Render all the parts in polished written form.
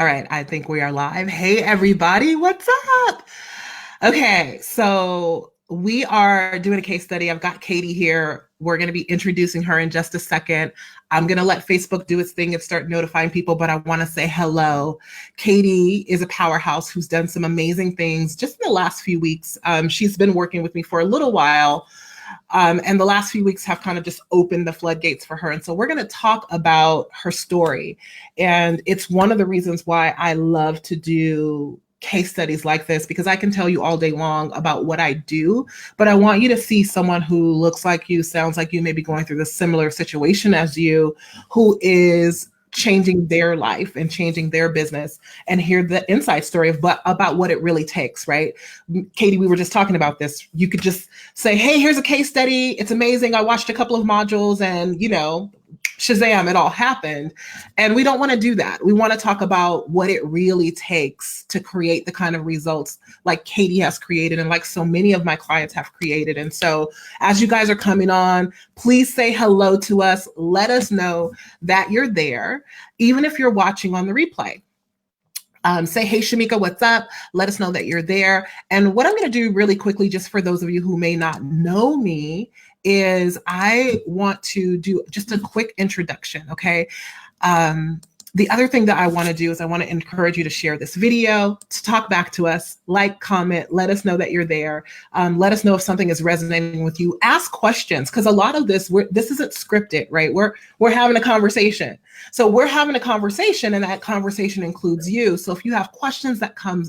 All right, I think we are live. Hey, everybody, what's up? Okay, so we are doing a case study. I've got Katti here. We're going to be introducing her in just a second. I'm going to let Facebook do its thing and start notifying people, but I want to say hello. Katti is a powerhouse who's done some amazing things just in the last few weeks. She's been working with me for a little while. And the last few weeks have kind of just opened the floodgates for her. And so we're going to talk about her story. And it's one of the reasons why I love to do case studies like this, because I can tell you all day long about what I do, but I want you to see someone who looks like you, sounds like you, may be going through the similar situation as you, who is changing their life and changing their business, and hear the inside story of about what it really takes, right? Katti, we were just talking about this. You could just say, hey, here's a case study. It's amazing. I watched a couple of modules and, Shazam, it all happened. And we don't want to do that. We want to talk about what it really takes to create the kind of results like Katti has created and like so many of my clients have created. And so as you guys are coming on, please say hello to us. Let us know that you're there, even if you're watching on the replay. Say, hey, Shamika, what's up? Let us know that you're there. And what I'm going to do really quickly, just for those of you who may not know me, is I want to do just a quick introduction, okay? The other thing that I want to do is I want to encourage you to share this video, to talk back to us, like, comment, let us know that you're there. Let us know if something is resonating with you. Ask questions, because a lot of this isn't scripted, right? We're having a conversation. So we're having a conversation, and that conversation includes you. So if you have questions that come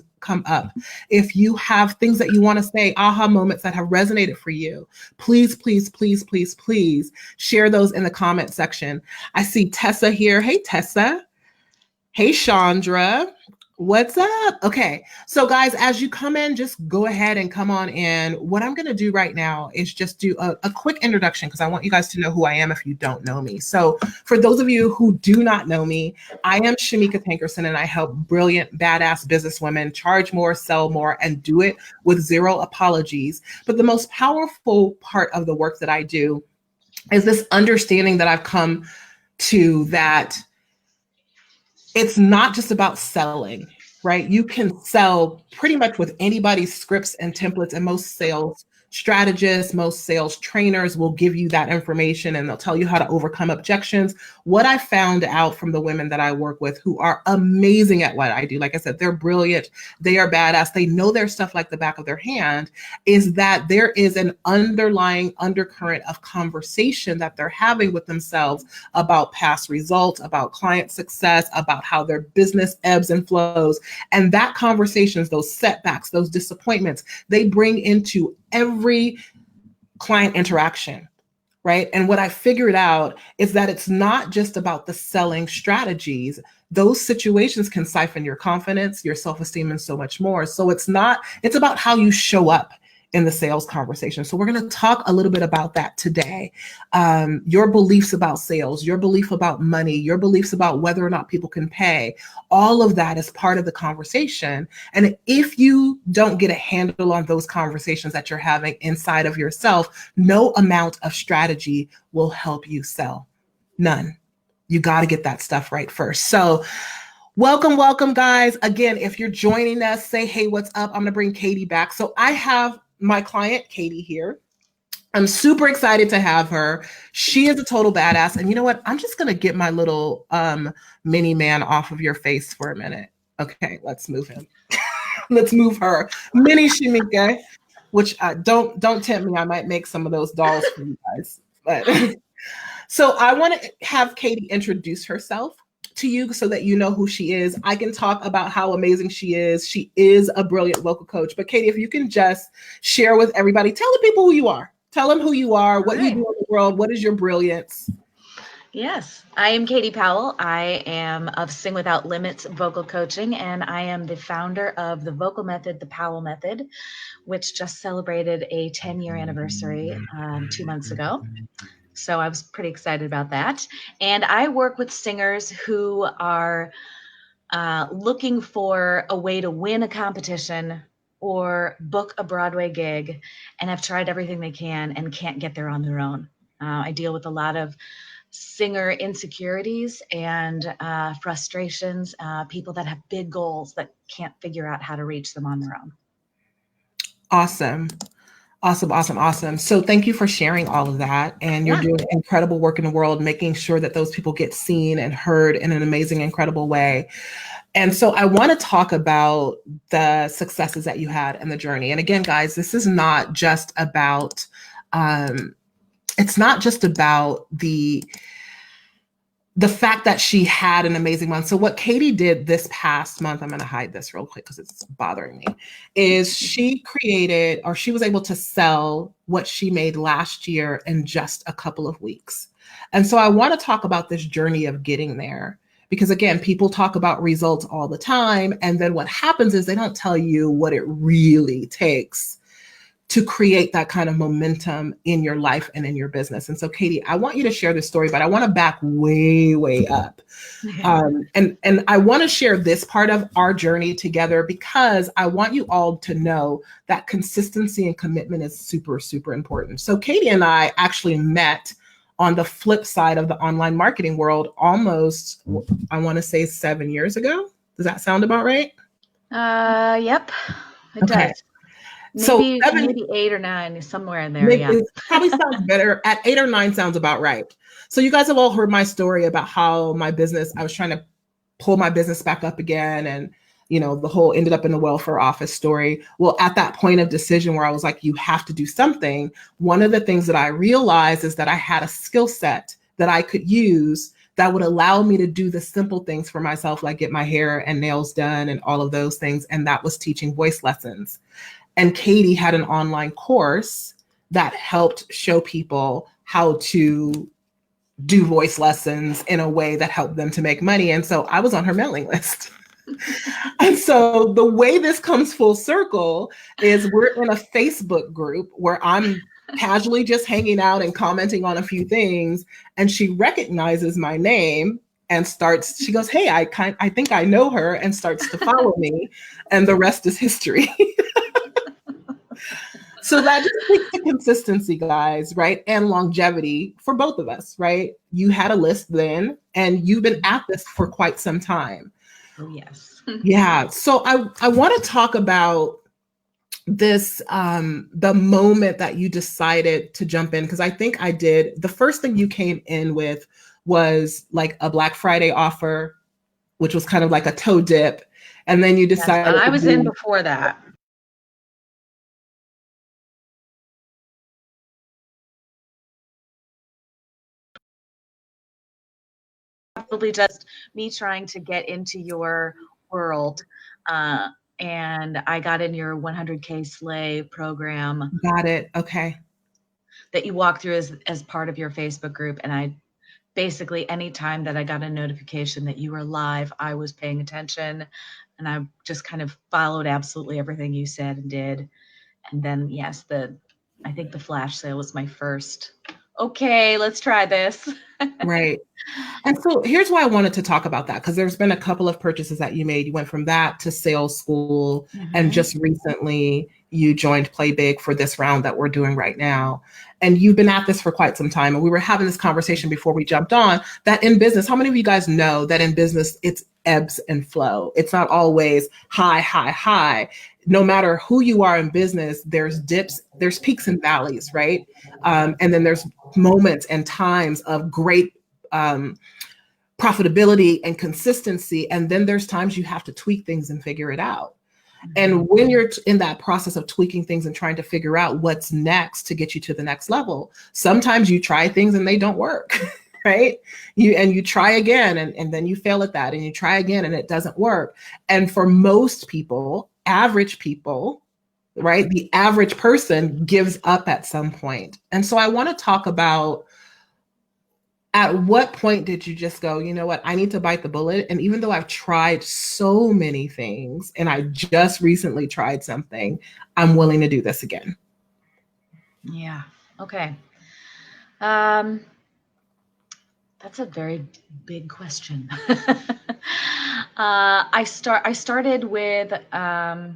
up, if you have things that you want to say, aha moments that have resonated for you, please, please, please, please, please share those in the comment section. I see Tessa here. Hey, Tessa. Hey, Chandra. What's up? Okay, so guys, as you come in, just go ahead and come on in. What I'm going to do right now is just do a quick introduction, because I want you guys to know who I am if you don't know me. So for those of you who do not know me, I am Shamika Tankerson, and I help brilliant, badass businesswomen charge more, sell more, and do it with zero apologies. But the most powerful part of the work that I do is this understanding that I've come to, that it's not just about selling, right? You can sell pretty much with anybody's scripts and templates, and most sales strategists, most sales trainers will give you that information, and they'll tell you how to overcome objections. What I found out from the women that I work with, who are amazing at what I do, like I said, they're brilliant, they are badass, they know their stuff like the back of their hand, is that there is an underlying undercurrent of conversation that they're having with themselves about past results, about client success, about how their business ebbs and flows. And that conversations, those setbacks, those disappointments, they bring into every client interaction, right? And what I figured out is that it's not just about the selling strategies. Those situations can siphon your confidence, your self-esteem, and so much more. So it's about how you show up in the sales conversation. So we're going to talk a little bit about that today. Your beliefs about sales, your belief about money, your beliefs about whether or not people can pay, all of that is part of the conversation. And if you don't get a handle on those conversations that you're having inside of yourself, no amount of strategy will help you sell. None. You got to get that stuff right first. So welcome, guys. Again, if you're joining us, say, hey, what's up? I'm going to bring Katti back. So I have my client, Katti, here. I'm super excited to have her. She is a total badass. And you know what? I'm just going to get my little mini man off of your face for a minute. Okay, let's move him. Let's move her. Mini Shamika, which don't tempt me. I might make some of those dolls for you guys. But so I want to have Katti introduce herself to you so that you know who she is. I can talk about how amazing she is. She is a brilliant vocal coach. But Katti, if you can just share with everybody, tell the people who you are. Tell them who you are, what you do in the world, what is your brilliance? Yes, I am Katti Powell. I am of Sing Without Limits Vocal Coaching, and I am the founder of the vocal method, the Powell Method, which just celebrated a 10-year anniversary 2 months ago. So I was pretty excited about that. And I work with singers who are looking for a way to win a competition or book a Broadway gig and have tried everything they can and can't get there on their own. I deal with a lot of singer insecurities and frustrations, people that have big goals that can't figure out how to reach them on their own. Awesome. Awesome, awesome, awesome. So thank you for sharing all of that. And you're doing incredible work in the world, making sure that those people get seen and heard in an amazing, incredible way. And so I want to talk about the successes that you had and the journey. And again, guys, this is not just about, it's not just about the fact that she had an amazing month. So what Katti did this past month, I'm going to hide this real quick because it's bothering me, is she created, or she was able to sell what she made last year in just a couple of weeks. And so I want to talk about this journey of getting there. Because again, people talk about results all the time. And then what happens is they don't tell you what it really takes to create that kind of momentum in your life and in your business. And so, Katti, I want you to share this story, but I want to back way, way up. And I want to share this part of our journey together because I want you all to know that consistency and commitment is super, super important. So Katti and I actually met on the flip side of the online marketing world almost, I want to say 7 years ago. Does that sound about right? Yep, it does. Maybe 8 or 9, somewhere in there. Yeah, it probably sounds better. At 8 or 9 sounds about right. So you guys have all heard my story about how my business, I was trying to pull my business back up again. And, you know, the whole ended up in the welfare office story. Well, at that point of decision where I was like, you have to do something. One of the things that I realized is that I had a skill set that I could use that would allow me to do the simple things for myself, like get my hair and nails done and all of those things. And that was teaching voice lessons. And Katti had an online course that helped show people how to do voice lessons in a way that helped them to make money. And so I was on her mailing list. And so the way this comes full circle is we're in a Facebook group where I'm casually just hanging out and commenting on a few things. And she recognizes my name and she goes, hey, I think I know her, and starts to follow me. And the rest is history. So that just speaks to consistency, guys, right? And longevity for both of us, right? You had a list then, and you've been at this for quite some time. Oh, yes. Yeah. So I want to talk about this, the moment that you decided to jump in, because I think I did. The first thing you came in with was like a Black Friday offer, which was kind of like a toe dip. And then you decided. Yes, I was in before that. Probably just me trying to get into your world. And I got in your 100K Slay program. Got it. Okay. That you walk through as part of your Facebook group. And I basically, anytime that I got a notification that you were live, I was paying attention. And I just kind of followed absolutely everything you said and did. And then, yes, I think the flash sale was my first, okay, let's try this. Right. And so here's why I wanted to talk about that, because there's been a couple of purchases that you made. You went from that to sales school, and just recently you joined Play Big for this round that we're doing right now. And you've been at this for quite some time. And we were having this conversation before we jumped on that in business, how many of you guys know that in business, it's ebbs and flow? It's not always high, high, high. No matter who you are in business, there's dips, there's peaks and valleys, right? And then there's moments and times of great profitability and consistency. And then there's times you have to tweak things and figure it out. And when you're in that process of tweaking things and trying to figure out what's next to get you to the next level, sometimes you try things and they don't work, right? You try again and then you fail at that, and you try again and it doesn't work. And for most people, average people, right? The average person gives up at some point. And so I want to talk about, at what point did you just go, you know what, I need to bite the bullet? And even though I've tried so many things and I just recently tried something, I'm willing to do this again. Yeah. Okay. That's a very big question. I started with, I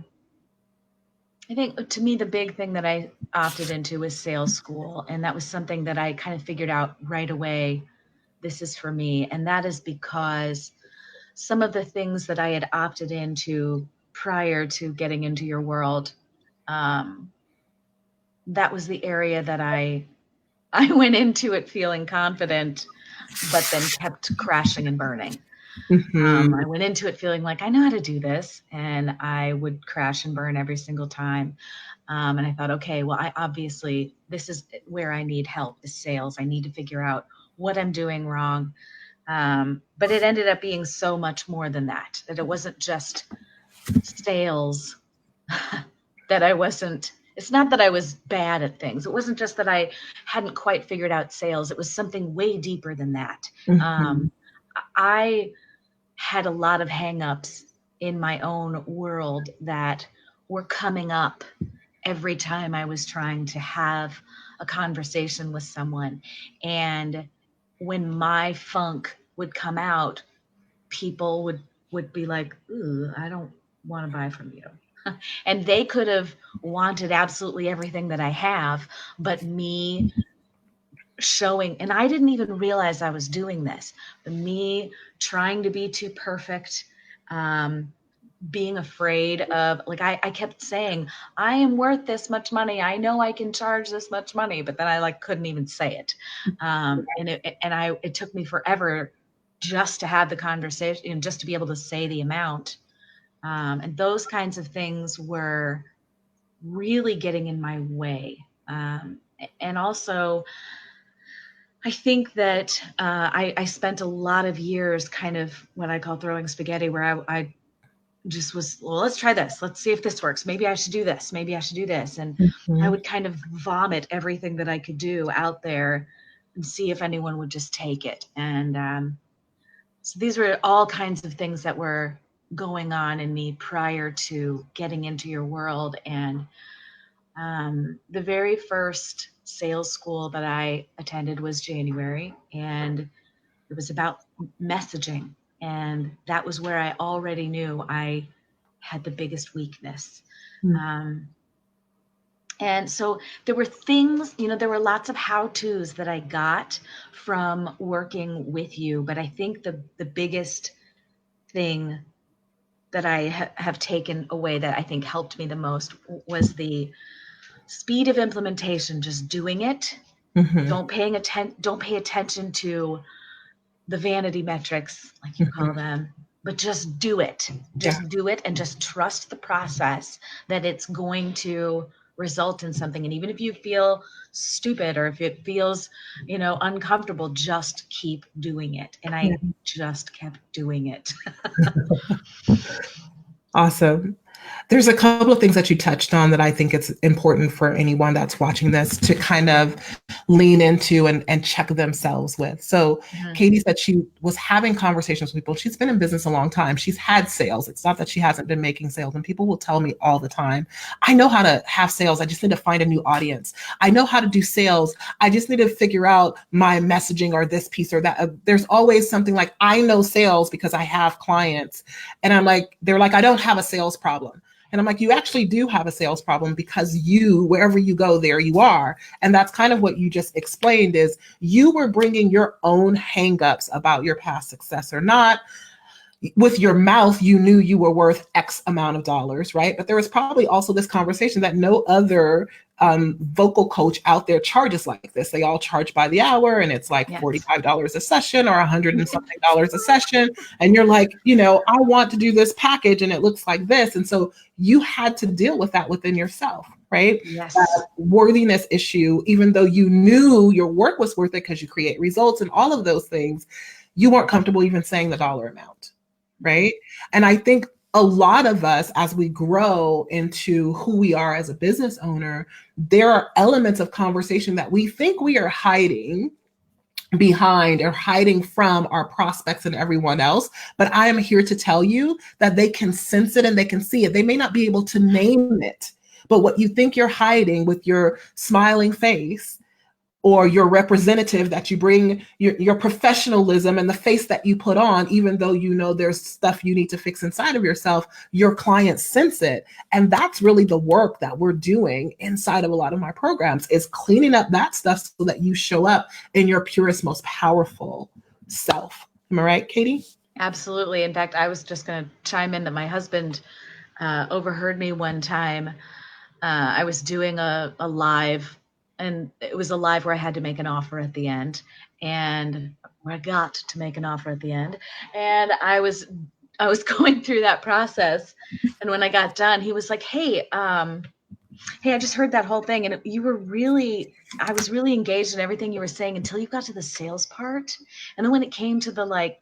think to me, the big thing that I opted into was sales school. And that was something that I kind of figured out right away this is for me. And that is because some of the things that I had opted into prior to getting into your world, that was the area that I went into it feeling confident, but then kept crashing and burning. Mm-hmm. I went into it feeling like I know how to do this, and I would crash and burn every single time. And I thought, okay, well, I obviously, this is where I need help, is sales. I need to figure out what I'm doing wrong. But it ended up being so much more than that, that it wasn't just sales that I wasn't, it's not that I was bad at things. It wasn't just that I hadn't quite figured out sales. It was something way deeper than that. Mm-hmm. I had a lot of hangups in my own world that were coming up every time I was trying to have a conversation with someone. And when my funk would come out, people would be like, ooh, I don't want to buy from you. And they could have wanted absolutely everything that I have, but me showing, and I didn't even realize I was doing this, but me trying to be too perfect, being afraid of, like, I kept saying, I am worth this much money. I know I can charge this much money, but then I like couldn't even say it. It took me forever just to have the conversation and just to be able to say the amount. And those kinds of things were really getting in my way. And also, I think that I spent a lot of years kind of what I call throwing spaghetti, where I just was, well, let's try this. Let's see if this works. Maybe I should do this. Maybe I should do this. And I would kind of vomit everything that I could do out there and see if anyone would just take it. And so these were all kinds of things that were going on in me prior to getting into your world. And the very first sales school that I attended was January, and it was about messaging. And that was where I already knew I had the biggest weakness. And so there were things, there were lots of how-tos that I got from working with you. But I think the biggest thing that I have taken away that I think helped me the most was the speed of implementation, just doing it. Mm-hmm. Don't pay attention to the vanity metrics, like you call them, but just do it. Just do it, and just trust the process, that it's going to result in something. And even if you feel stupid, or if it feels, uncomfortable, just keep doing it. And I just kept doing it. Awesome. There's a couple of things that you touched on that I think it's important for anyone that's watching this to kind of lean into and check themselves with. So Katti said she was having conversations with people. She's been in business a long time. She's had sales. It's not that she hasn't been making sales. And people will tell me all the time, I know how to have sales. I just need to find a new audience. I know how to do sales. I just need to figure out my messaging or this piece or that. There's always something like, I know sales because I have clients. And I'm like, they're like, I don't have a sales problem. And I'm like, you actually do have a sales problem, because wherever you go, there you are. And that's kind of what you just explained, is you were bringing your own hangups about your past success or not. With your mouth, you knew you were worth X amount of dollars, right? But there was probably also this conversation that no other vocal coach out there charges like this. They all charge by the hour, and it's like $45 a session or $100 and something a session. And you're like, I want to do this package and it looks like this. And so you had to deal with that within yourself, right? Yes. That worthiness issue, even though you knew your work was worth it because you create results and all of those things, you weren't comfortable even saying the dollar amount, right? And I think a lot of us, as we grow into who we are as a business owner, there are elements of conversation that we think we are hiding behind or hiding from our prospects and everyone else. But I am here to tell you that they can sense it and they can see it. They may not be able to name it, but what you think you're hiding with your smiling face, or your representative that you bring, your professionalism and the face that you put on, even though there's stuff you need to fix inside of yourself, your clients sense it. And that's really the work that we're doing inside of a lot of my programs, is cleaning up that stuff so that you show up in your purest, most powerful self. Am I right, Katie? Absolutely. In fact, I was just going to chime in that my husband overheard me one time. I was doing a live, and it was a live where I had to make an offer at the end, and where I got to make an offer at the end, and I was going through that process, and when I got done, he was like, "Hey, I just heard that whole thing, and I was really engaged in everything you were saying until you got to the sales part, and then when it came to the like."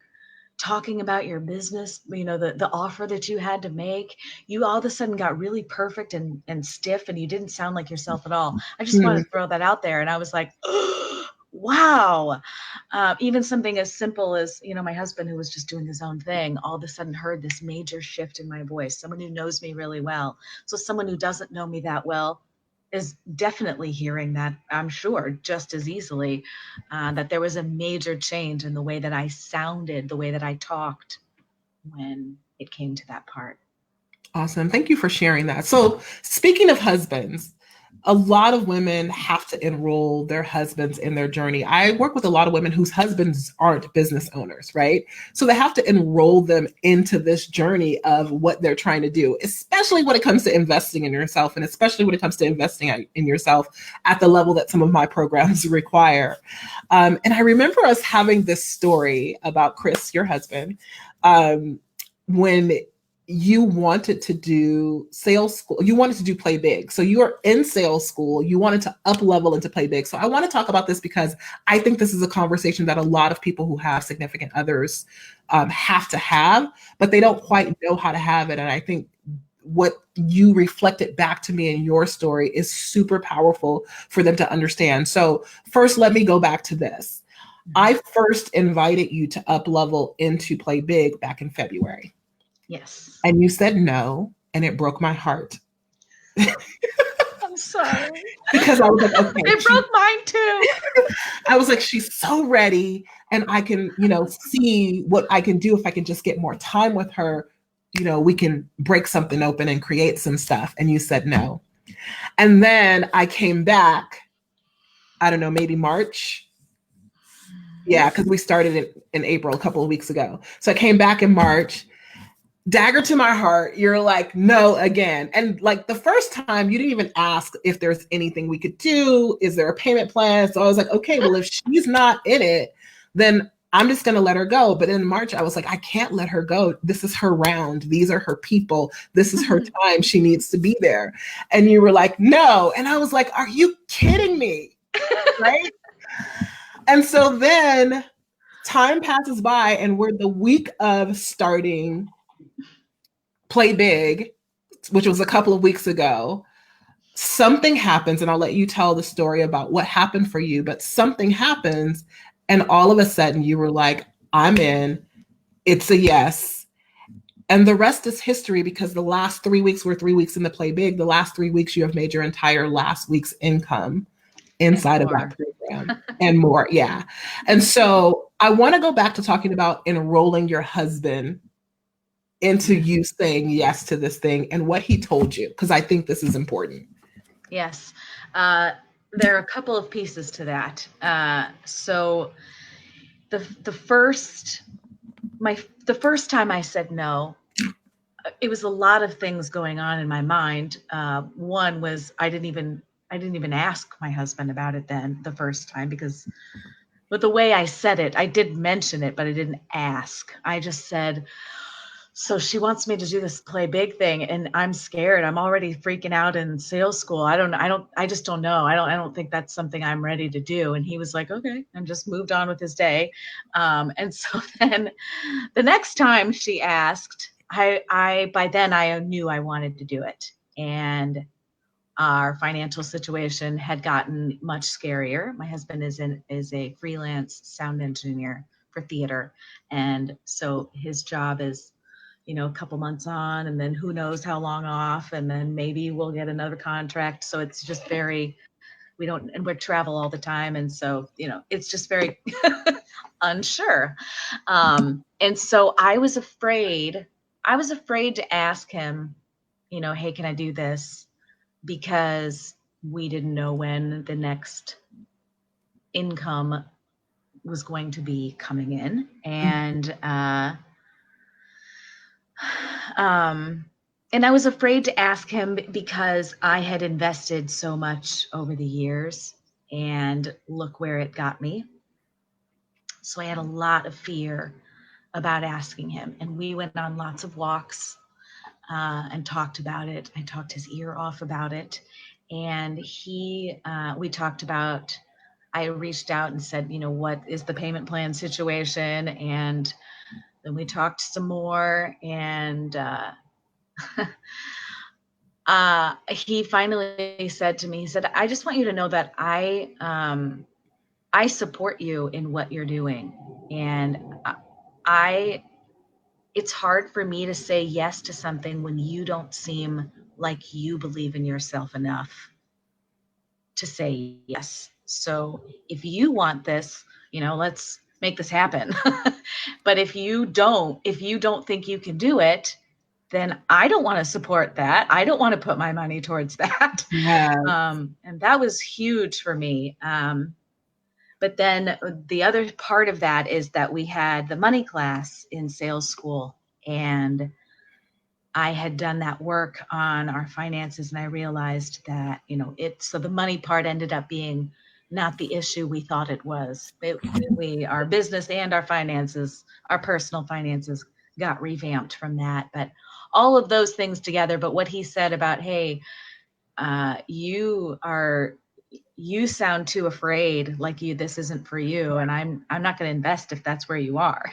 Talking about your business, the offer that you had to make, you all of a sudden got really perfect and stiff, and you didn't sound like yourself at all. I just Hmm. wanted to throw that out there. And I was like, wow. Even something as simple as, my husband, who was just doing his own thing, all of a sudden heard this major shift in my voice. Someone who knows me really well. So someone who doesn't know me that well is definitely hearing that, I'm sure, just as easily, that there was a major change in the way that I sounded, the way that I talked when it came to that part. Awesome. Thank you for sharing that. So, speaking of husbands, a lot of women have to enroll their husbands in their journey. I work with a lot of women whose husbands aren't business owners, right? So they have to enroll them into this journey of what they're trying to do, especially when it comes to investing in yourself, and especially when it comes to investing in yourself at the level that some of my programs require. And I remember us having this story about Chris, your husband, when you wanted to do sales school, you wanted to do play big. So you were in sales school, you wanted to up level into play big. So I want to talk about this because I think this is a conversation that a lot of people who have significant others have to have, but they don't quite know how to have it. And I think what you reflected back to me in your story is super powerful for them to understand. So first, let me go back to this. I first invited you to up level into play big back in February. Yes. And you said no, and it broke my heart. I'm sorry. Because I was like, okay, it broke mine too. I was like, she's so ready, and I can, see what I can do if I can just get more time with her. We can break something open and create some stuff. And you said no. And then I came back, I don't know, maybe March. Yeah, because we started it in April a couple of weeks ago. So I came back in March. Dagger to my heart, you're like, no, again. And like the first time, you didn't even ask if there's anything we could do. Is there a payment plan? So I was like, okay, well, if she's not in it, then I'm just going to let her go. But in March, I was like, I can't let her go. This is her round. These are her people. This is her time. She needs to be there. And you were like, no. And I was like, are you kidding me? Right? And so then time passes by, and we're the week of starting Play Big, which was a couple of weeks ago. Something happens, and I'll let you tell the story about what happened for you, but something happens, and all of a sudden you were like, I'm in. It's a yes. And the rest is history, because the last 3 weeks were 3 weeks in the Play Big. The last 3 weeks, you have made your entire last week's income inside of that program and more. Yeah. And so I want to go back to talking about enrolling your husband into you saying yes to this thing and what he told you, because I think this is important. Yes. There are a couple of pieces to that. So the first time I said no, it was a lot of things going on in my mind. One was I didn't even ask my husband about it then the first time, because with the way I said it, I did mention it, but I didn't ask. I just said, so she wants me to do this play big thing, and I'm scared. I'm already freaking out in sales school. I just don't know. I don't think that's something I'm ready to do. And he was like, okay, and just moved on with his day. And so then the next time she asked, by then I knew I wanted to do it. And our financial situation had gotten much scarier. My husband is a freelance sound engineer for theater. And so his job is, a couple months on, and then who knows how long off, and then maybe we'll get another contract. So it's just very, and we travel all the time. And so, it's just very unsure. And so I was afraid to ask him, hey, can I do this? Because we didn't know when the next income was going to be coming in. And I was afraid to ask him because I had invested so much over the years, and look where it got me. So I had a lot of fear about asking him. And we went on lots of walks and talked about it. I talked his ear off about it. And we talked about, I reached out and said, what is the payment plan situation? And then we talked some more, and he finally said to me, he said, I just want you to know that I support you in what you're doing. And it's hard for me to say yes to something when you don't seem like you believe in yourself enough to say yes. So if you want this, let's make this happen. But if you don't think you can do it, then I don't want to support that. I don't want to put my money towards that. Yeah. And that was huge for me. But then the other part of that is that we had the money class in sales school, and I had done that work on our finances, and I realized that, so the money part ended up being not the issue we thought it was. Our business and our finances, our personal finances, got revamped from that. But all of those things together. But what he said about, hey, you sound too afraid, like this isn't for you, and I'm not going to invest if that's where you are.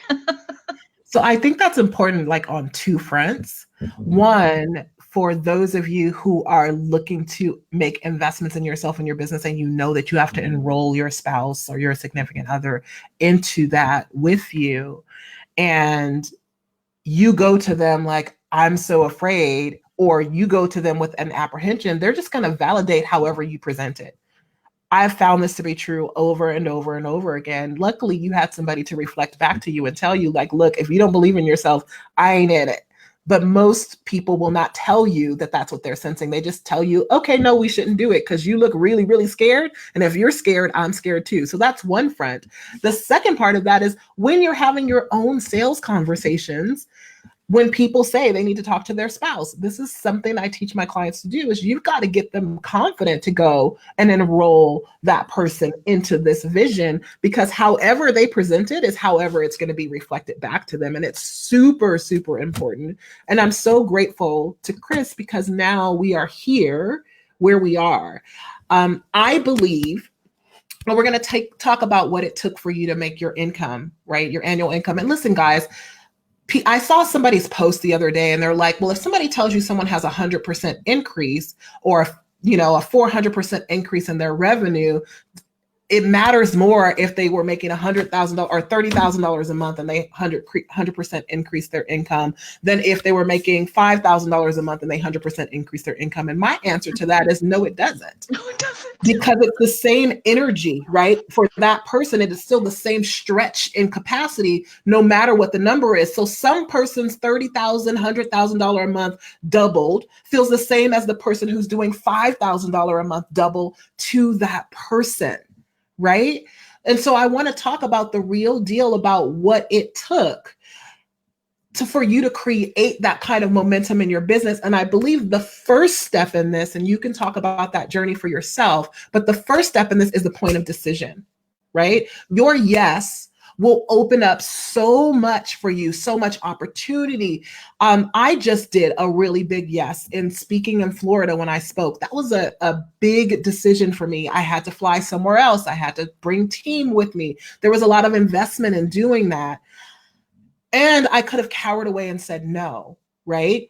So I think that's important, like on two fronts. One, for those of you who are looking to make investments in yourself and your business, and you know that you have to enroll your spouse or your significant other into that with you, and you go to them like, I'm so afraid, or you go to them with an apprehension, they're just going to validate however you present it. I've found this to be true over and over and over again. Luckily, you had somebody to reflect back to you and tell you, like, look, if you don't believe in yourself, I ain't in it. But most people will not tell you that that's what they're sensing. They just tell you, okay, no, we shouldn't do it because you look really, really scared. And if you're scared, I'm scared too. So that's one front. The second part of that is when you're having your own sales conversations, when people say they need to talk to their spouse, this is something I teach my clients to do, is you've got to get them confident to go and enroll that person into this vision, because however they present it is however it's going to be reflected back to them. And it's super, super important. And I'm so grateful to Chris because now we are here where we are. I believe, well, we're going to talk about what it took for you to make your income, right? Your annual income. And listen, guys, I saw somebody's post the other day and they're like, well, if somebody tells you someone has 100% increase or, a 400% increase in their revenue, it matters more if they were making $100,000 or $30,000 a month and they 100% increase their income than if they were making $5,000 a month and they 100% increase their income. And my answer to that is no, it doesn't. No, it doesn't. Because it's the same energy, right? For that person, it is still the same stretch in capacity, no matter what the number is. So some person's $30,000, $100,000 a month doubled feels the same as the person who's doing $5,000 a month double to that person. Right? And so I want to talk about the real deal about what it took for you to create that kind of momentum in your business. And I believe the first step in this, and you can talk about that journey for yourself, but the first step in this is the point of decision, right? Your yes will open up so much for you, so much opportunity. I just did a really big yes in speaking in Florida when I spoke. That was a big decision for me. I had to fly somewhere else. I had to bring team with me. There was a lot of investment in doing that. And I could have cowered away and said no, right?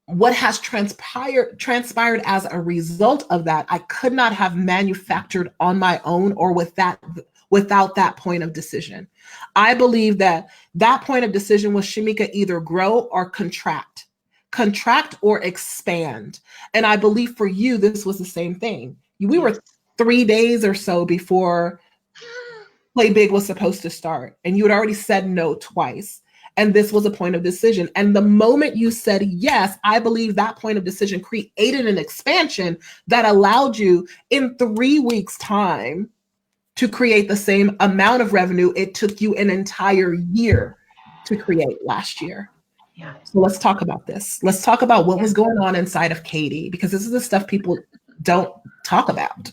What has transpired as a result of that, I could not have manufactured on my own or without that point of decision. I believe that point of decision was, Shamika, either grow or contract or expand. And I believe for you, this was the same thing. We were 3 days or so before Play Big was supposed to start, and you had already said no twice. And this was a point of decision. And the moment you said yes, I believe that point of decision created an expansion that allowed you in 3 weeks' time to create the same amount of revenue it took you an entire year to create last year. Yeah. So let's talk about this. Let's talk about what was going on inside of Katti, because this is the stuff people don't talk about.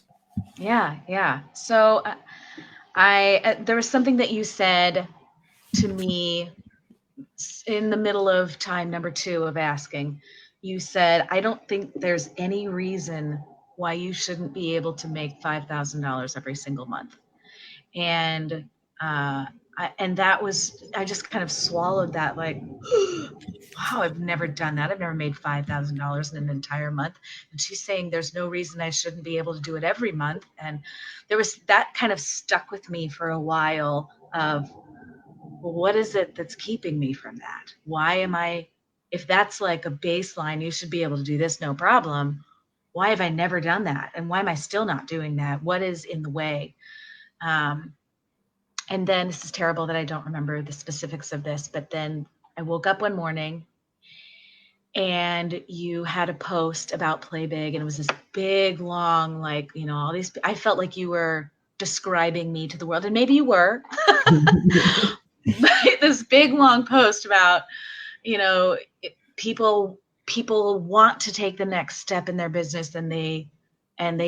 Yeah. So there was something that you said to me in the middle of time number 2 of asking. You said, I don't think there's any reason why you shouldn't be able to make $5,000 every single month. And that was, I just kind of swallowed that, like, wow, I've never done that. I've never made $5,000 in an entire month. And she's saying there's no reason I shouldn't be able to do it every month. And there was that kind of stuck with me for a while of, well, what is it that's keeping me from that? Why am I, if that's like a baseline, you should be able to do this, no problem. Why have I never done that? And why am I still not doing that? What is in the way? And then this is terrible that I don't remember the specifics of this, but then I woke up one morning and you had a post about Play Big, and it was this big, long, like, all these, I felt like you were describing me to the world, and maybe you were. This big, long post about, people want to take the next step in their business, and they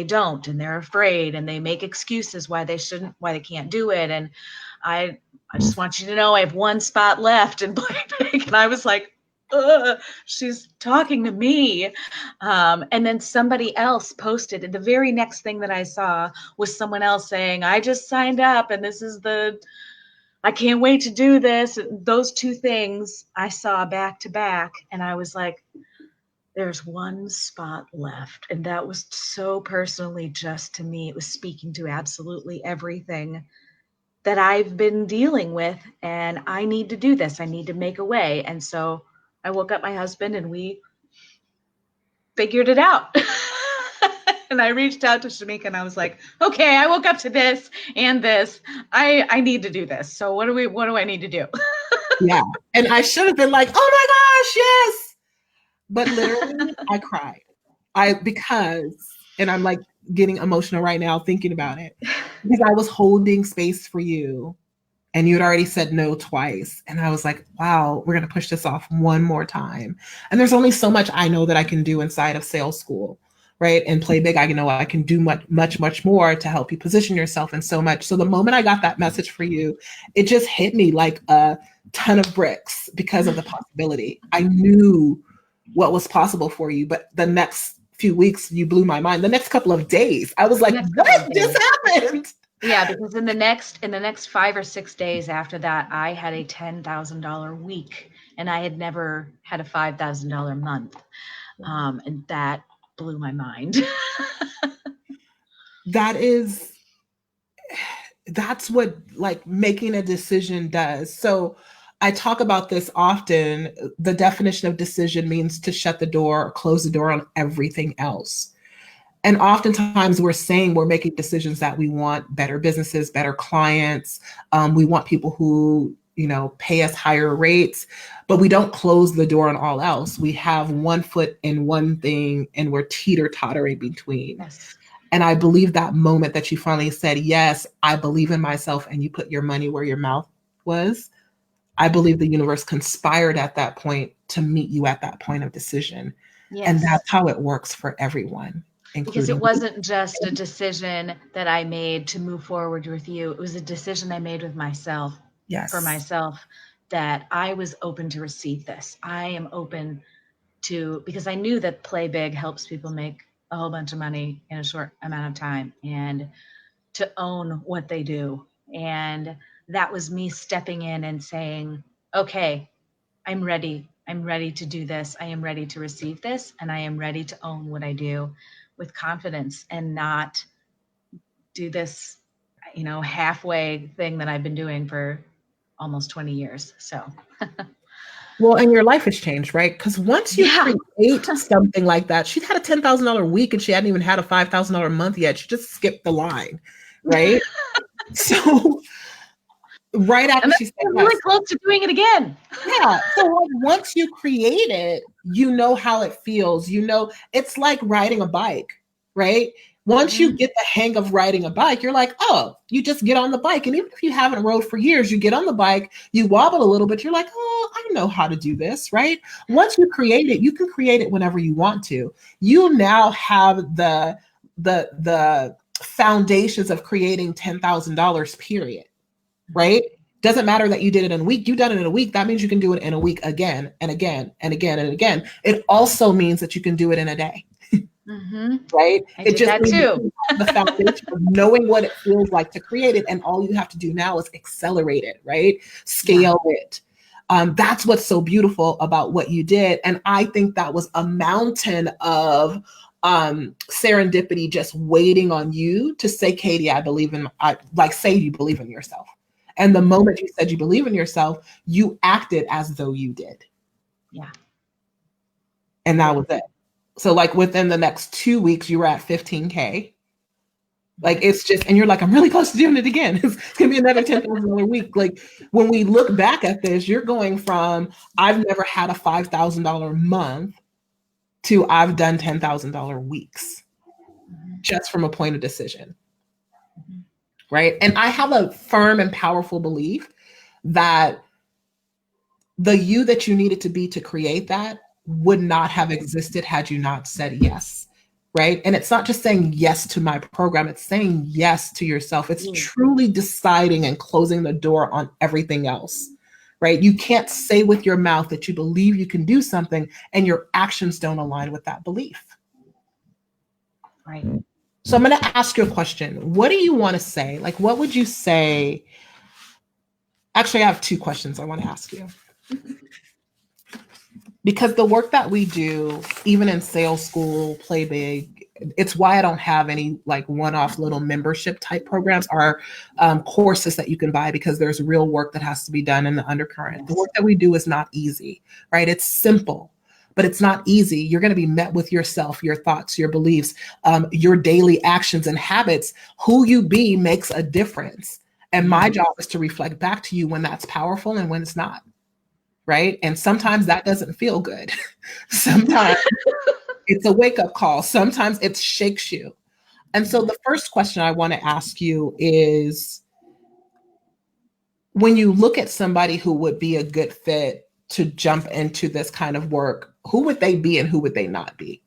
don't, and they're afraid, and they make excuses why they can't do it. And I just want you to know I have one spot left in Play Big. And I was like, she's talking to me. And then somebody else posted, and the very next thing that I saw was someone else saying, I just signed up, and I can't wait to do this. Those two things I saw back to back, and I was like, there's one spot left. And that was so personally just to me. It was speaking to absolutely everything that I've been dealing with. And I need to do this. I need to make a way. And so I woke up my husband and we figured it out. And I reached out to Shamika and I was like, okay, I woke up to this and this. I need to do this. So what do I need to do? Yeah. And I should have been like, oh my gosh, yes. But literally I cried. And I'm like getting emotional right now thinking about it, because I was holding space for you and you had already said no twice. And I was like, wow, we're going to push this off one more time. And there's only so much I know that I can do inside of sales school, right? And Play Big, I know I can do much more to help you position yourself, and so much. So the moment I got that message for you, it just hit me like a ton of bricks because of the possibility. I knew what was possible for you, but the next few weeks, you blew my mind. The next couple of days, I was like, what just happened? Yeah, because in the next 5 or 6 days after that, I had a $10,000 week, and I had never had a $5,000 month. And that blew my mind. That's what like making a decision does. So I talk about this often. The definition of decision means to shut the door or close the door on everything else. And oftentimes we're making decisions that we want better businesses, better clients. We want people who, pay us higher rates, but we don't close the door on all else. We have one foot in one thing and we're teeter-tottering between. Yes. And I believe that moment that you finally said, yes, I believe in myself, and you put your money where your mouth was, I believe the universe conspired at that point to meet you at that point of decision. Yes. And that's how it works for everyone. Because it wasn't just a decision that I made to move forward with you. It was a decision I made with myself. Yes. For myself, that I was open to receive this. I am open to, because I knew that Play Big helps people make a whole bunch of money in a short amount of time, and to own what they do. And that was me stepping in and saying, okay, I'm ready. I'm ready to do this. I am ready to receive this. And I am ready to own what I do with confidence, and not do this, halfway thing that I've been doing for almost 20 years. So. Well, and your life has changed, right? Because once you create something like that, she'd had a $10,000 week and she hadn't even had a $5,000 month yet. She just skipped the line, right? So right after she said, I'm really close to doing it again. Yeah. So once you create it, you know how it feels. It's like riding a bike, right? Once you get the hang of riding a bike, you're like, oh, you just get on the bike. And even if you haven't rode for years, you get on the bike, you wobble a little bit, you're like, oh, I know how to do this, right? Once you create it, you can create it whenever you want to. You now have the foundations of creating $10,000, period, right? Doesn't matter that you did it in a week. You've done it in a week. That means you can do it in a week again and again and again and again. It also means that you can do it in a day. Right? It just means too. The foundation of knowing what it feels like to create it, and all you have to do now is accelerate it, right? Scale it. That's what's so beautiful about what you did. And I think that was a mountain of serendipity just waiting on you to say, Katti, say you believe in yourself. And the moment you said you believe in yourself, you acted as though you did. Yeah. And that was it. So like within the next 2 weeks, you were at 15K. Like it's just, and you're like, I'm really close to doing it again. It's gonna be another $10,000 week. Like when we look back at this, you're going from, I've never had a $5,000 month to I've done $10,000 weeks just from a point of decision. Right. And I have a firm and powerful belief that the you that you needed to be to create that would not have existed had you not said yes, right? And it's not just saying yes to my program, it's saying yes to yourself. It's truly deciding and closing the door on everything else, right? You can't say with your mouth that you believe you can do something and your actions don't align with that belief. Right. So I'm going to ask you a question. What do you want to say? Like, what would you say? Actually, I have 2 questions I want to ask you. Because the work that we do, even in sales school, Play Big, it's why I don't have any like one-off little membership type programs or courses that you can buy, because there's real work that has to be done in the undercurrent. Yes. The work that we do is not easy, right? It's simple, but it's not easy. You're going to be met with yourself, your thoughts, your beliefs, your daily actions and habits. Who you be makes a difference. And my job is to reflect back to you when that's powerful and when it's not. Right. And sometimes that doesn't feel good. Sometimes it's a wake up call. Sometimes it shakes you. And so the first question I want to ask you is, when you look at somebody who would be a good fit to jump into this kind of work, who would they be and who would they not be?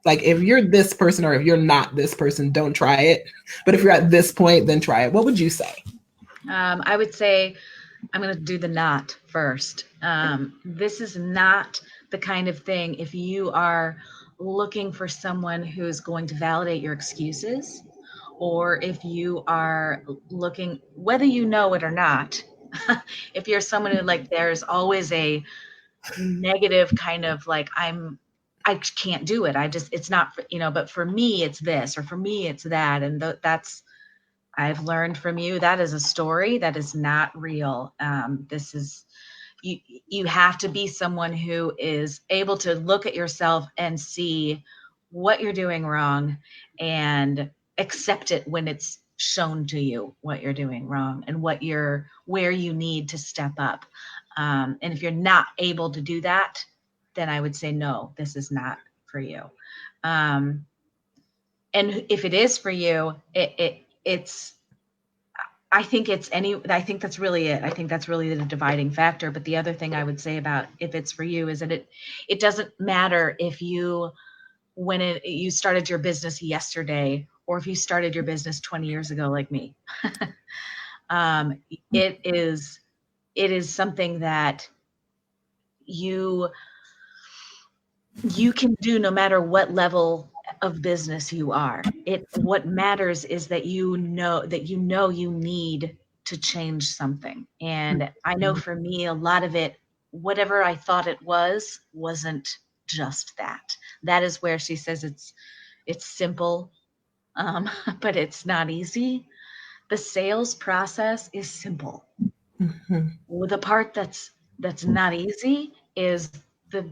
Like, if you're this person or if you're not this person, don't try it. But if you're at this point, then try it. What would you say? I would say, I'm going to do the not first. This is not the kind of thing, if you are looking for someone who's going to validate your excuses, or if you are looking, whether you know it or not, if you're someone who like, there's always a negative kind of like, I can't do it. It's not, but for me, it's this, or for me, it's that. And that's, I've learned from you, that is a story that is not real. This is, you have to be someone who is able to look at yourself and see what you're doing wrong and accept it when it's shown to you what you're doing wrong and where you need to step up. And if you're not able to do that, then I would say, no, this is not for you. And if it is for you, it's, I think that's really it. I think that's really the dividing factor. But the other thing I would say about if it's for you is that it doesn't matter if you started your business yesterday or if you started your business 20 years ago, like me. It is something that you can do no matter what level of business you are. What matters is that you know you need to change something. And I know for me, a lot of it, whatever I thought it wasn't just that. That is where she says it's simple, but it's not easy. The sales process is simple. Mm-hmm. The part that's not easy is the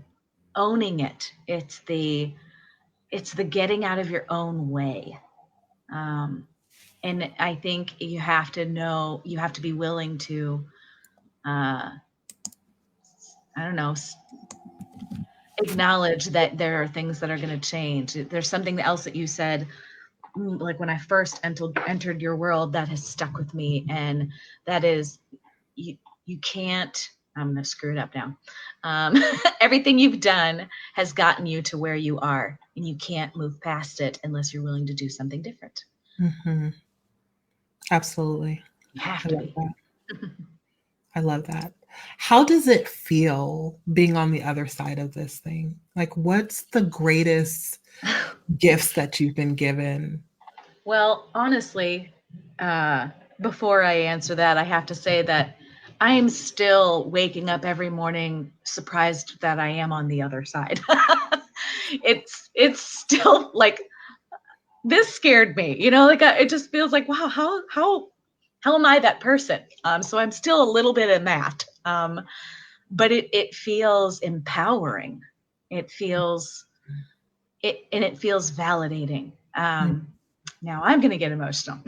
owning it. It's the getting out of your own way. And I think you have to be willing to, I don't know, acknowledge that there are things that are going to change. There's something else that you said like when I first entered your world, that has stuck with me. And that is, you can't, I'm going to screw it up now. Everything you've done has gotten you to where you are, and you can't move past it unless you're willing to do something different. Mm-hmm. Absolutely. You have I to love be. that. I love that. How does it feel being on the other side of this thing? Like, what's the greatest gifts that you've been given? Well, honestly, before I answer that, I have to say that I am still waking up every morning surprised that I am on the other side. It's still like, this scared me, like it just feels like, wow, how am I that person? So I'm still a little bit in that, but it feels empowering. It feels it feels validating. Now I'm going to get emotional.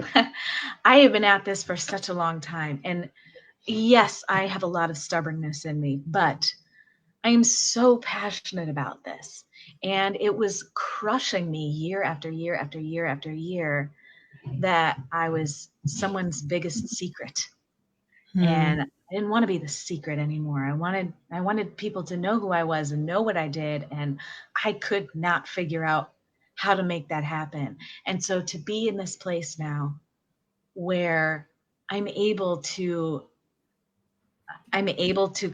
I have been at this for such a long time, and yes, I have a lot of stubbornness in me, but I am so passionate about this. And it was crushing me year after year after year after year that I was someone's biggest secret. And I didn't want to be the secret anymore. I wanted people to know who I was and know what I did. And I could not figure out how to make that happen. And so to be in this place now where I'm able to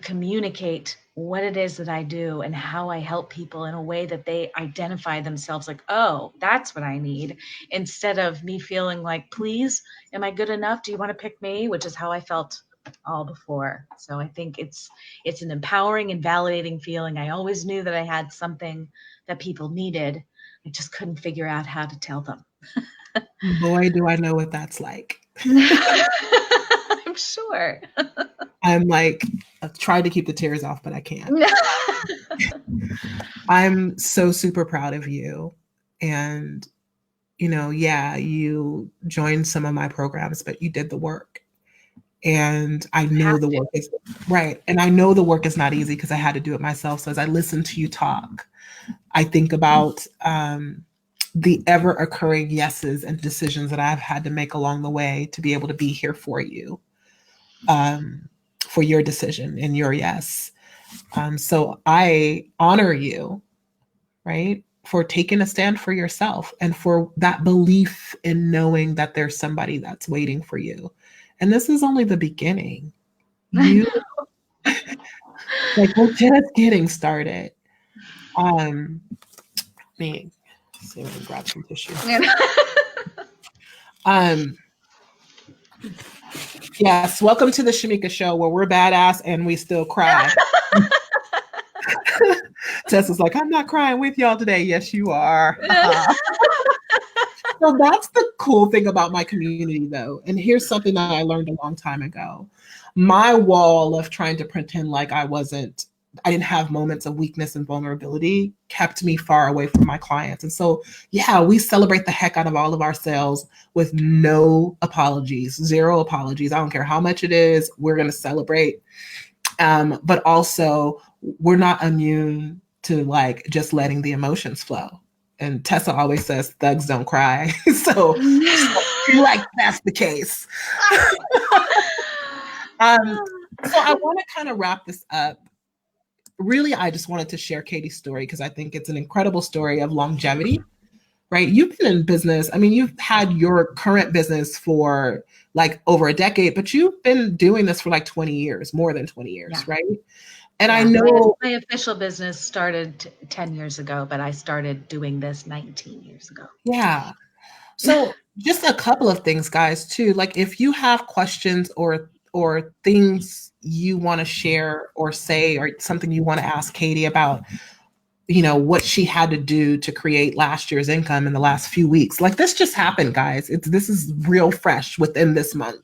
communicate what it is that I do and how I help people in a way that they identify themselves like, oh, that's what I need, instead of me feeling like, please, am I good enough? Do you want to pick me? Which is how I felt all before. So I think it's an empowering and validating feeling. I always knew that I had something that people needed. I just couldn't figure out how to tell them. Boy, do I know what that's like. I'm sure. I'm like, I've tried to keep the tears off, but I can't. I'm so super proud of you. And, yeah, you joined some of my programs, but you did the work. And I know the work is right. And I know the work is not easy because I had to do it myself. So as I listen to you talk, I think about the ever occurring yeses and decisions that I've had to make along the way to be able to be here for you, for your decision and your yes. So I honor you, right, for taking a stand for yourself and for that belief in knowing that there's somebody that's waiting for you. And this is only the beginning. You like, we're just getting started. Me, see if I can grab some tissue. Yes, welcome to the Shamika Show, where we're badass and we still cry. Tessa's like, I'm not crying with y'all today. Yes, you are. So that's the cool thing about my community, though. And here's something that I learned a long time ago. My wall of trying to pretend like I didn't have moments of weakness and vulnerability kept me far away from my clients. And so, yeah, we celebrate the heck out of all of ourselves with no apologies, zero apologies. I don't care how much it is, we're going to celebrate. But also, we're not immune to like just letting the emotions flow. And Tessa always says thugs don't cry. So like that's the case. So I want to kind of wrap this up. Really, I just wanted to share Katti's story because I think it's an incredible story of longevity, right? You've been in business. I mean, you've had your current business for like over a decade, but you've been doing this for like 20 years, more than 20 years, right? And I know my official business started 10 years ago, but I started doing this 19 years ago. Yeah. So just a couple of things, guys, too. Like if you have questions or things you want to share or say or something you want to ask Katti about, what she had to do to create last year's income in the last few weeks. Like this just happened, guys. This is real fresh within this month.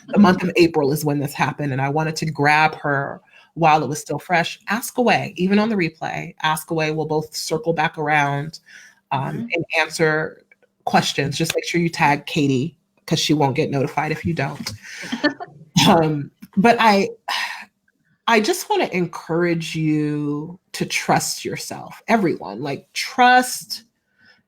The month of April is when this happened. And I wanted to grab her while it was still fresh. Ask away, even on the replay. Ask away. We'll both circle back around and answer questions. Just make sure you tag Katti because she won't get notified if you don't. But I just want to encourage you to trust yourself. Everyone, like trust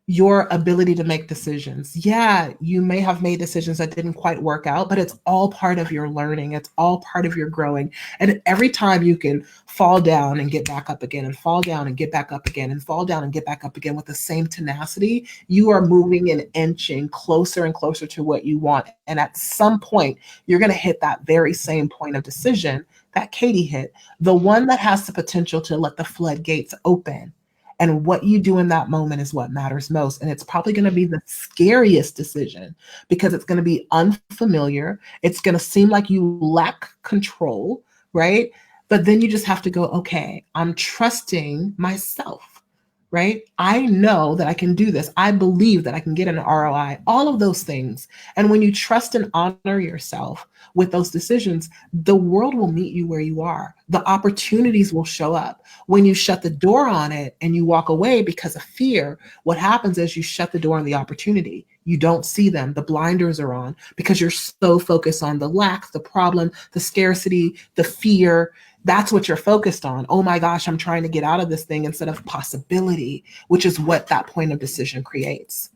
your ability to make decisions. Yeah, you may have made decisions that didn't quite work out, but it's all part of your learning. It's all part of your growing. And every time you can fall down and get back up again, and fall down and get back up again, and fall down and get back up again with the same tenacity, you are moving and inching closer and closer to what you want. And at some point, you're going to hit that very same point of decision that Katti hit, the one that has the potential to let the floodgates open. And what you do in that moment is what matters most. And it's probably going to be the scariest decision because it's going to be unfamiliar. It's going to seem like you lack control, right? But then you just have to go, okay, I'm trusting myself, right? I know that I can do this. I believe that I can get an ROI, all of those things. And when you trust and honor yourself with those decisions, the world will meet you where you are. The opportunities will show up. When you shut the door on it and you walk away because of fear, what happens is you shut the door on the opportunity. You don't see them. The blinders are on because you're so focused on the lack, the problem, the scarcity, the fear. That's what you're focused on. Oh my gosh, I'm trying to get out of this thing instead of possibility, which is what that point of decision creates.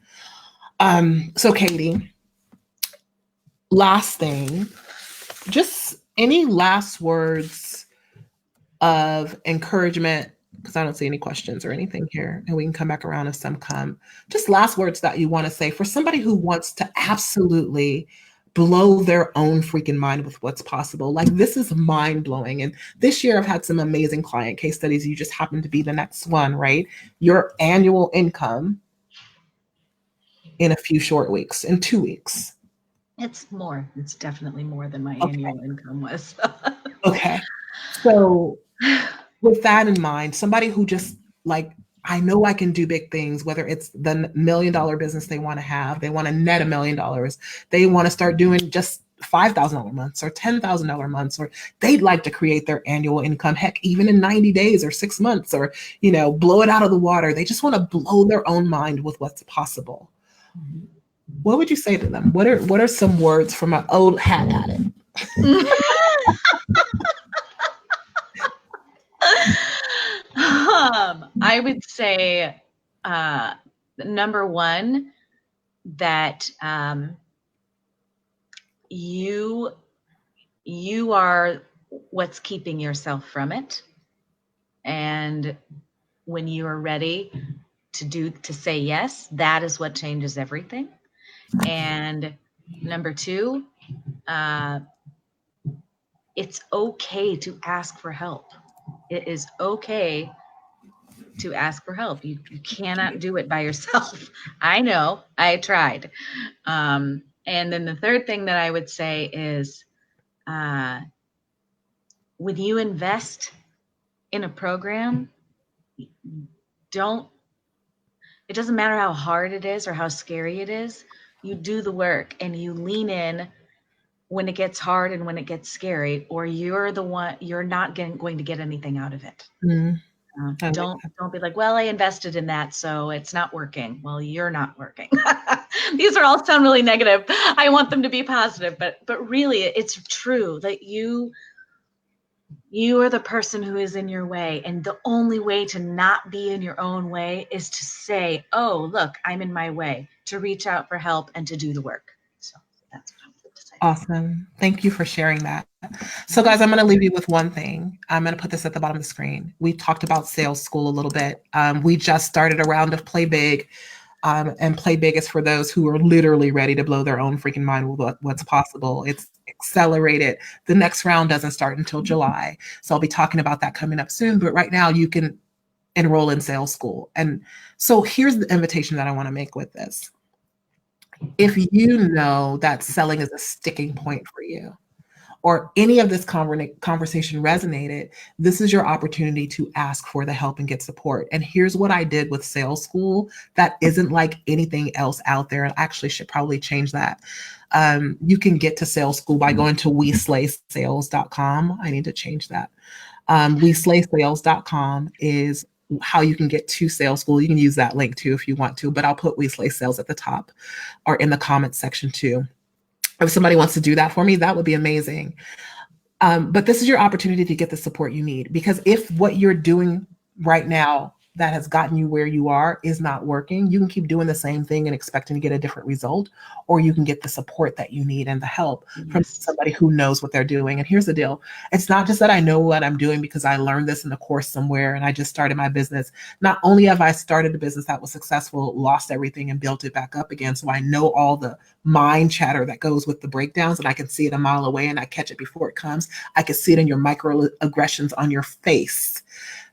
So Katti, last thing, just any last words of encouragement, because I don't see any questions or anything here, and we can come back around if some come. Just last words that you want to say for somebody who wants to absolutely blow their own freaking mind with what's possible. Like, this is mind blowing. And this year I've had some amazing client case studies. You just happen to be the next one, right? Your annual income in a few short weeks, in 2 weeks. It's more. It's definitely more than my annual income was. Okay. So with that in mind, somebody who just like, I know I can do big things, whether it's the $1 million business they want to have, they want to net $1 million, they want to start doing just $5,000 months or $10,000 months, or they'd like to create their annual income, heck, even in 90 days or 6 months, or, you know, blow it out of the water. They just want to blow their own mind with what's possible. What would you say to them? What are some words from my old hat at it? I would say, number one, that you are what's keeping yourself from it. And when you are ready to say yes, that is what changes everything. And number two, it's okay to ask for help. It is okay to ask for help. You cannot do it by yourself. I know, I tried. And then the third thing that I would say is, when you invest in a program, it doesn't matter how hard it is or how scary it is, you do the work and you lean in when it gets hard and when it gets scary, or you're not going to get anything out of it. Don't be like, well, I invested in that, so it's not working. Well, you're not working. These are all sound really negative. I want them to be positive, but really it's true that you are the person who is in your way. And the only way to not be in your own way is to say, oh, look, I'm in my way, to reach out for help and to do the work. So that's what I'm going to say. Awesome. Thank you for sharing that. So guys, I'm going to leave you with one thing. I'm going to put this at the bottom of the screen. We talked about sales school a little bit. We just started a round of Play Big. And Play Big is for those who are literally ready to blow their own freaking mind with what's possible. It's accelerated. The next round doesn't start until July. So I'll be talking about that coming up soon. But right now you can enroll in sales school. And so here's the invitation that I want to make with this. If you know that selling is a sticking point for you, or any of this conversation resonated, this is your opportunity to ask for the help and get support. And here's what I did with sales school that isn't like anything else out there. And actually should probably change that. You can get to sales school by going to WeSlaySales.com. I need to change that. WeSlaySales.com is how you can get to sales school. You can use that link too if you want to, but I'll put We Slay Sales at the top or in the comments section too. If somebody wants to do that for me, that would be amazing. But this is your opportunity to get the support you need, because if what you're doing right now that has gotten you where you are is not working, you can keep doing the same thing and expecting to get a different result, or you can get the support that you need and the help from Yes. somebody who knows what they're doing. And here's the deal. It's not just that I know what I'm doing because I learned this in a course somewhere and I just started my business. Not only have I started a business that was successful, lost everything and built it back up again. So I know all the mind chatter that goes with the breakdowns, and I can see it a mile away and I catch it before it comes. I can see it in your microaggressions on your face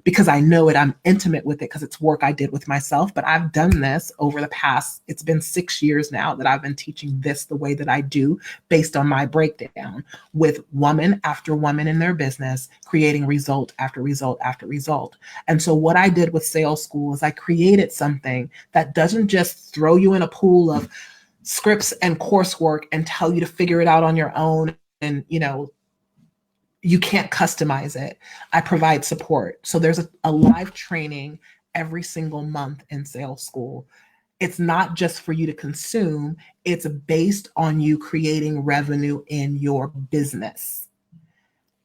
because I know it. I'm intimate with it because it's work I did with myself. But I've done this over the past, it's been 6 years now that I've been teaching this the way that I do based on my breakdown with woman after woman in their business, creating result after result after result. And so what I did with sales school is I created something that doesn't just throw you in a pool of scripts and coursework and tell you to figure it out on your own. And, you can't customize it. I provide support. So there's a live training every single month in sales school. It's not just for you to consume, it's based on you creating revenue in your business.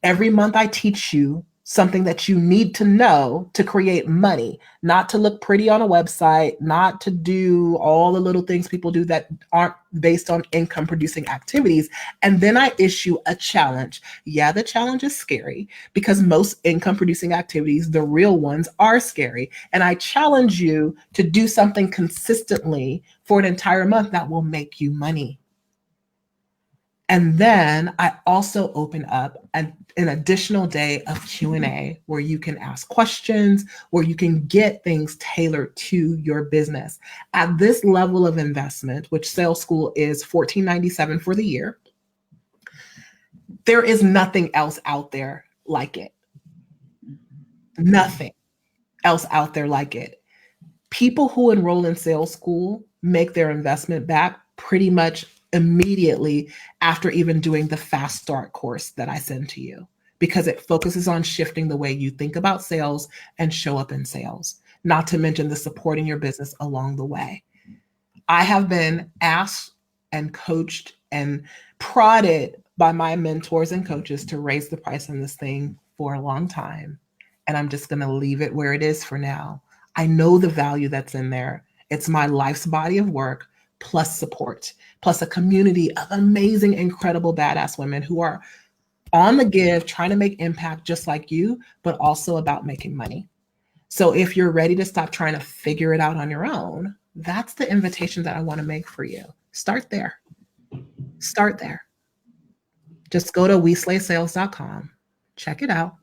Every month I teach you something that you need to know to create money, not to look pretty on a website, not to do all the little things people do that aren't based on income producing activities. And then I issue a challenge. Yeah, the challenge is scary because most income producing activities, the real ones, are scary. And I challenge you to do something consistently for an entire month that will make you money. And then I also open up an additional day of Q&A where you can ask questions, where you can get things tailored to your business. At this level of investment, which sales school is $14.97 for the year, there is nothing else out there like it. Nothing else out there like it. People who enroll in sales school make their investment back pretty much immediately after even doing the fast start course that I send to you, because it focuses on shifting the way you think about sales and show up in sales, not to mention the supporting your business along the way. I have been asked and coached and prodded by my mentors and coaches to raise the price on this thing for a long time. And I'm just going to leave it where it is for now. I know the value that's in there. It's my life's body of work plus support, plus a community of amazing, incredible, badass women who are on the give, trying to make impact just like you, but also about making money. So if you're ready to stop trying to figure it out on your own, that's the invitation that I want to make for you. Start there. Start there. Just go to WeSlaySales.com, check it out.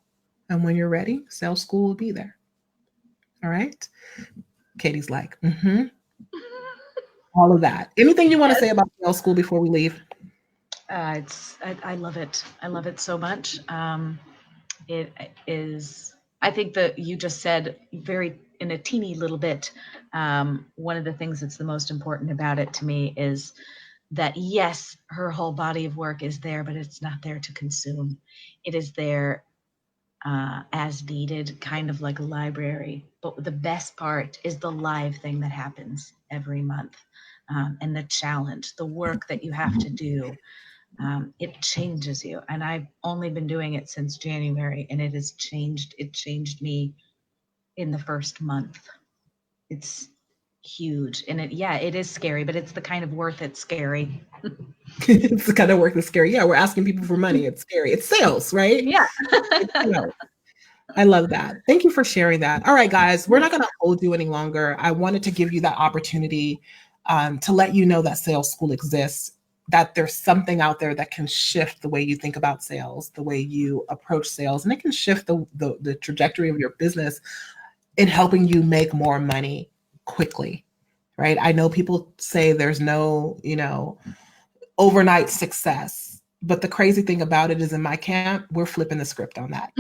And when you're ready, sales school will be there. All right. Katie's like, all of that. Anything you want to say about sales school before we leave? I love it. I love it so much. It is, I think that you just said very in a teeny little bit, one of the things that's the most important about it to me is that, yes, her whole body of work is there, but it's not there to consume. It is there as needed, kind of like a library. But the best part is the live thing that happens every month, and the challenge, the work that you have to do. It changes you. And I've only been doing it since January, and it has changed. It changed me in the first month. It's huge. And it is scary, but it's the kind of work that's scary. It's the kind of work that's scary. Yeah, we're asking people for money. It's scary. It's sales, right? Yeah. I love that. Thank you for sharing that. All right, guys, we're not going to hold you any longer. I wanted to give you that opportunity to let you know that sales school exists, that there's something out there that can shift the way you think about sales, the way you approach sales, and it can shift the trajectory of your business in helping you make more money quickly, right? I know people say there's no, overnight success, but the crazy thing about it is in my camp, we're flipping the script on that.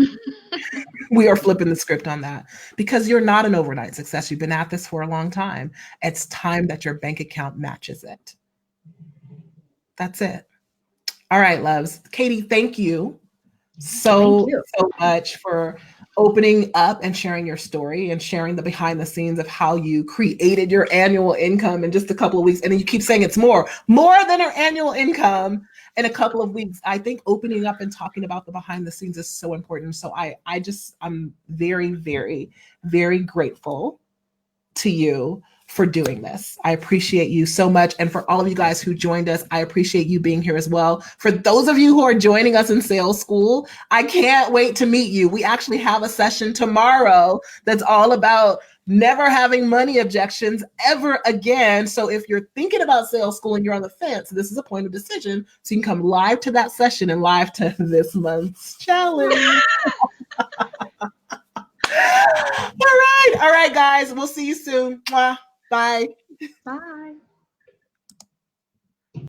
We are flipping the script on that because you're not an overnight success. You've been at this for a long time. It's time that your bank account matches it. That's it. All right, loves. Katie, thank you so much for opening up and sharing your story and sharing the behind the scenes of how you created your annual income in just a couple of weeks. And then you keep saying it's more than our annual income. in a couple of weeks. I think opening up and talking about the behind the scenes is so important. So I'm very, very, very grateful to you for doing this. I appreciate you so much. And for all of you guys who joined us, I appreciate you being here as well. For those of you who are joining us in sales school, I can't wait to meet you. We actually have a session tomorrow that's all about never having money objections ever again. So if you're thinking about sales school and you're on the fence, this is a point of decision. So you can come live to that session and live to this month's challenge. All right, guys. We'll see you soon. Bye. Bye.